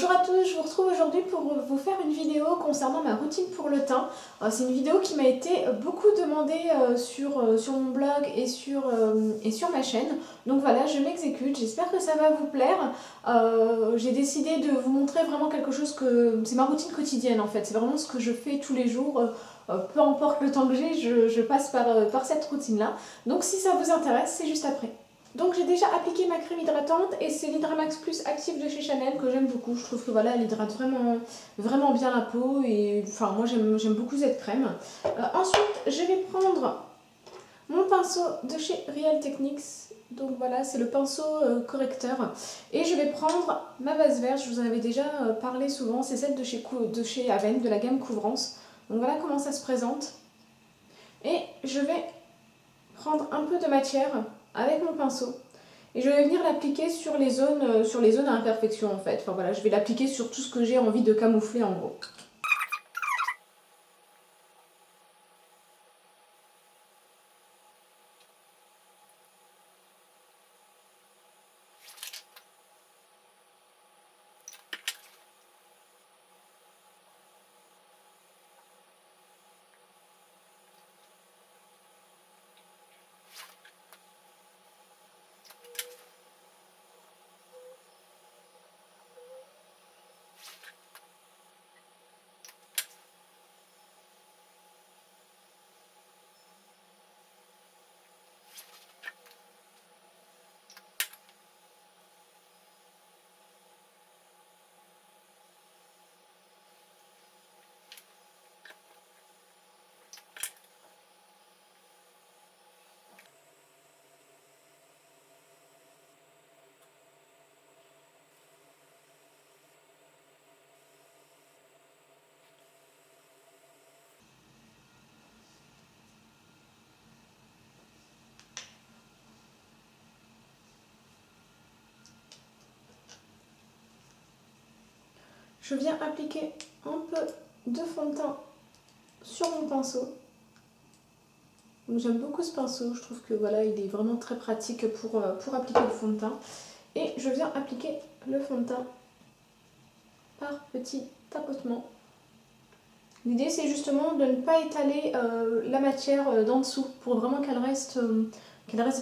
Bonjour à tous, je vous retrouve aujourd'hui pour vous faire une vidéo concernant ma routine pour le teint. C'est une vidéo qui m'a été beaucoup demandée sur mon blog et sur ma chaîne. Donc voilà, je m'exécute, j'espère que ça va vous plaire. J'ai décidé de vous montrer vraiment quelque chose que... C'est ma routine quotidienne en fait, c'est vraiment ce que je fais tous les jours. Peu importe le temps que j'ai, je passe par cette routine-là. Donc si ça vous intéresse, c'est juste après. Donc j'ai déjà appliqué ma crème hydratante et c'est l'Hydramax Plus Active de chez Chanel que j'aime beaucoup. Je trouve que voilà, elle hydrate vraiment bien la peau et enfin moi j'aime beaucoup cette crème. Ensuite je vais prendre mon pinceau de chez Real Techniques. Donc voilà, c'est le pinceau correcteur. Et je vais prendre ma base verte, je vous en avais déjà parlé souvent, c'est celle de chez Aven, de la gamme Couvrance. Donc voilà comment ça se présente. Et je vais prendre un peu de matière avec mon pinceau et je vais venir l'appliquer sur les zones à imperfection en fait. Enfin voilà, je vais l'appliquer sur tout ce que j'ai envie de camoufler en gros. Je viens appliquer un peu de fond de teint sur mon pinceau. J'aime beaucoup ce pinceau, je trouve que voilà, il est vraiment très pratique pour appliquer le fond de teint. Et je viens appliquer le fond de teint par petits tapotements. L'idée c'est justement de ne pas étaler la matière d'en dessous pour vraiment qu'elle reste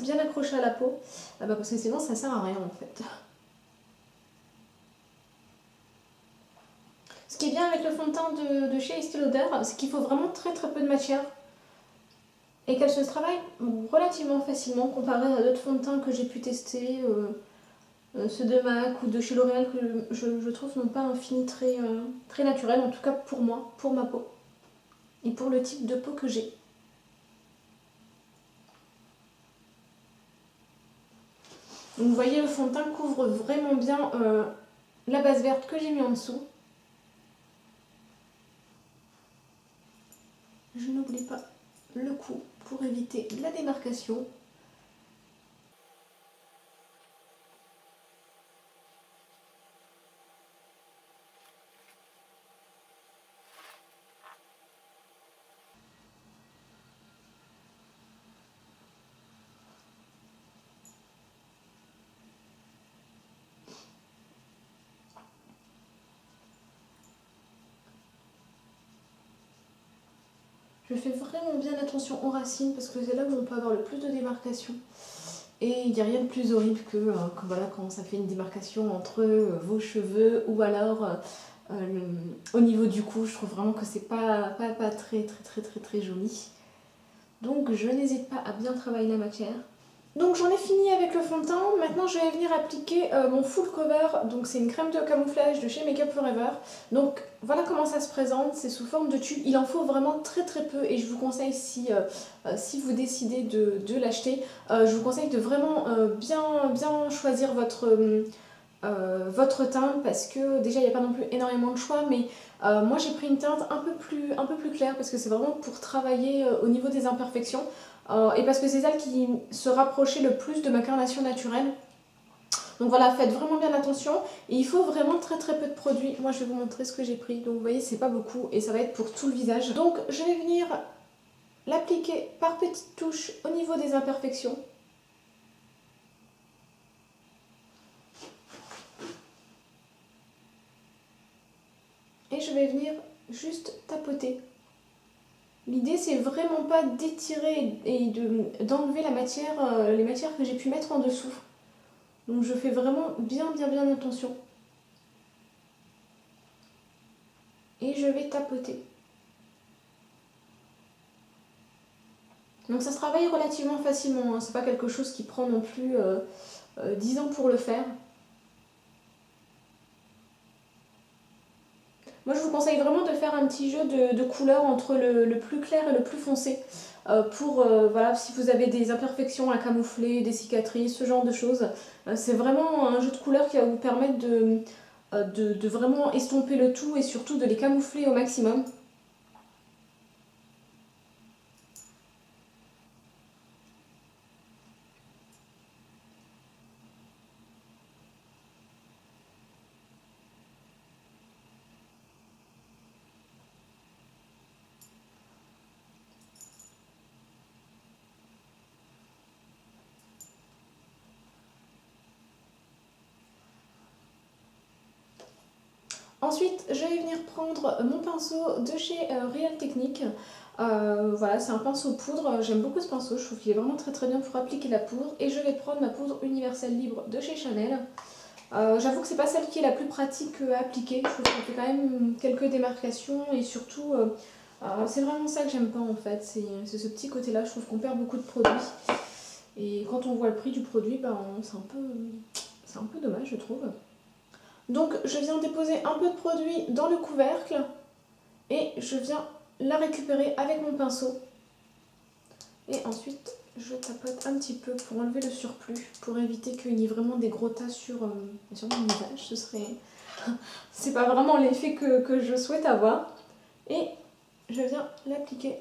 bien accrochée à la peau, parce que sinon ça sert à rien en fait. Ce qui est bien avec le fond de teint de chez Estée Lauder, c'est qu'il faut vraiment très peu de matière et qu'elle se travaille relativement facilement comparé à d'autres fonds de teint que j'ai pu tester, ceux de MAC ou de chez L'Oréal que je trouve n'ont pas un fini très naturel, en tout cas pour moi, pour ma peau et pour le type de peau que j'ai. Donc vous voyez, le fond de teint couvre vraiment bien la base verte que j'ai mis en dessous. Je n'oublie pas le cou pour éviter la démarcation. Je fais vraiment bien attention aux racines parce que c'est là où on peut avoir le plus de démarcation. Et il n'y a rien de plus horrible que voilà, quand ça fait une démarcation entre vos cheveux ou alors au niveau du cou. Je trouve vraiment que c'est pas très joli. Donc je n'hésite pas à bien travailler la matière. Donc j'en ai fini avec le fond de teint, maintenant je vais venir appliquer mon full cover, donc c'est une crème de camouflage de chez Make Up For Ever. Donc voilà comment ça se présente, c'est sous forme de tube, il en faut vraiment très peu et je vous conseille si vous décidez de l'acheter, je vous conseille de vraiment bien choisir votre teint parce que déjà il n'y a pas non plus énormément de choix, mais moi j'ai pris une teinte un peu plus claire parce que c'est vraiment pour travailler au niveau des imperfections. Et parce que c'est celle qui se rapprochait le plus de ma carnation naturelle. Donc voilà, faites vraiment bien attention. Et il faut vraiment très peu de produits. Moi, je vais vous montrer ce que j'ai pris. Donc vous voyez, c'est pas beaucoup et ça va être pour tout le visage. Donc je vais venir l'appliquer par petites touches au niveau des imperfections. et je vais venir juste tapoter. L'idée c'est vraiment pas d'étirer et d'enlever la matière, les matières que j'ai pu mettre en dessous. Donc je fais vraiment bien attention. Et je vais tapoter. Donc ça se travaille relativement facilement, hein. C'est pas quelque chose qui prend non plus 10 ans pour le faire. Moi je vous conseille vraiment de faire un petit jeu de couleurs entre le plus clair et le plus foncé. Voilà, si vous avez des imperfections à camoufler, des cicatrices, ce genre de choses. C'est vraiment un jeu de couleurs qui va vous permettre de vraiment estomper le tout et surtout de les camoufler au maximum. Ensuite, je vais venir prendre mon pinceau de chez Real Technique. Voilà, c'est un pinceau poudre. J'aime beaucoup ce pinceau, je trouve qu'il est vraiment très bien pour appliquer la poudre. Et je vais prendre ma poudre universelle libre de chez Chanel. J'avoue que c'est pas celle qui est la plus pratique à appliquer. Je trouve qu'elle fait quand même quelques démarcations et surtout, c'est vraiment ça que j'aime pas en fait. C'est ce petit côté-là, je trouve qu'on perd beaucoup de produits. Et quand on voit le prix du produit, c'est un peu dommage je trouve. Donc je viens déposer un peu de produit dans le couvercle et je viens la récupérer avec mon pinceau. Et ensuite je tapote un petit peu pour enlever le surplus, pour éviter qu'il y ait vraiment des gros tas sur mon visage. C'est pas vraiment l'effet que je souhaite avoir. Et je viens l'appliquer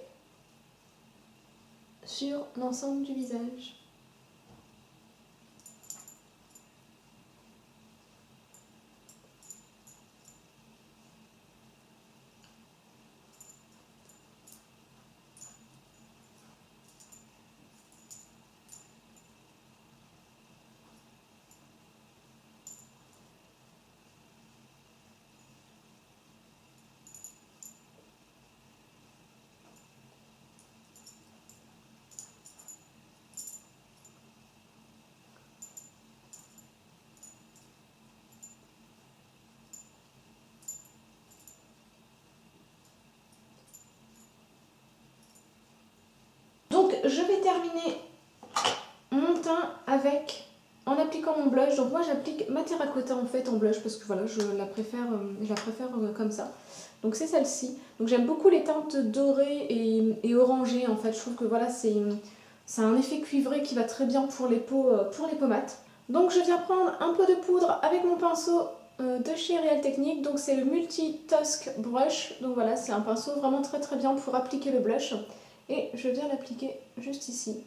sur l'ensemble du visage. Donc je vais terminer mon teint en appliquant mon blush. Donc moi j'applique ma terracotta en fait en blush parce que voilà, je la préfère comme ça. Donc c'est celle-ci. Donc j'aime beaucoup les teintes dorées et orangées en fait. Je trouve que voilà, c'est un effet cuivré qui va très bien pour les pommades. Donc je viens prendre un peu de poudre avec mon pinceau de chez Real Technique. Donc c'est le Multi Tusk Brush. Donc voilà, c'est un pinceau vraiment très bien pour appliquer le blush. Et je viens l'appliquer juste ici.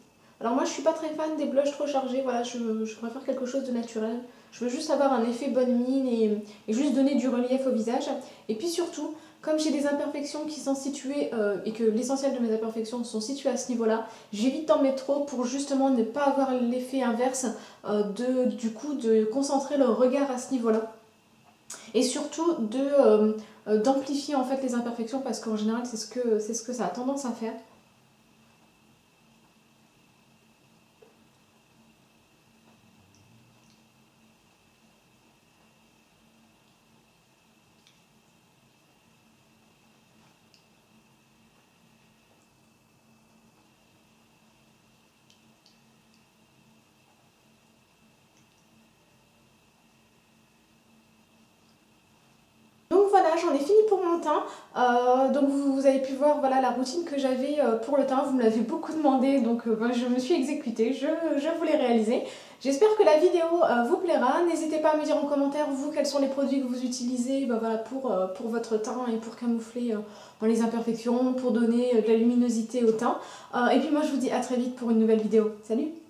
Alors moi je suis pas très fan des blushs trop chargés, voilà, je préfère quelque chose de naturel. Je veux juste avoir un effet bonne mine et juste donner du relief au visage. Et puis surtout, comme j'ai des imperfections qui sont situées et que l'essentiel de mes imperfections sont situées à ce niveau-là, j'évite d'en mettre trop pour justement ne pas avoir l'effet inverse du coup de concentrer le regard à ce niveau-là. Et surtout d'amplifier en fait les imperfections parce qu'en général c'est ce que ça a tendance à faire. Voilà, j'en ai fini pour mon teint. Donc vous avez pu voir voilà, la routine que j'avais pour le teint. Vous me l'avez beaucoup demandé, donc je me suis exécutée, je vous l'ai réalisé. J'espère que la vidéo vous plaira. N'hésitez pas à me dire en commentaire, vous, quels sont les produits que vous utilisez voilà, pour votre teint et pour camoufler les imperfections, pour donner de la luminosité au teint. Et puis moi, je vous dis à très vite pour une nouvelle vidéo. Salut!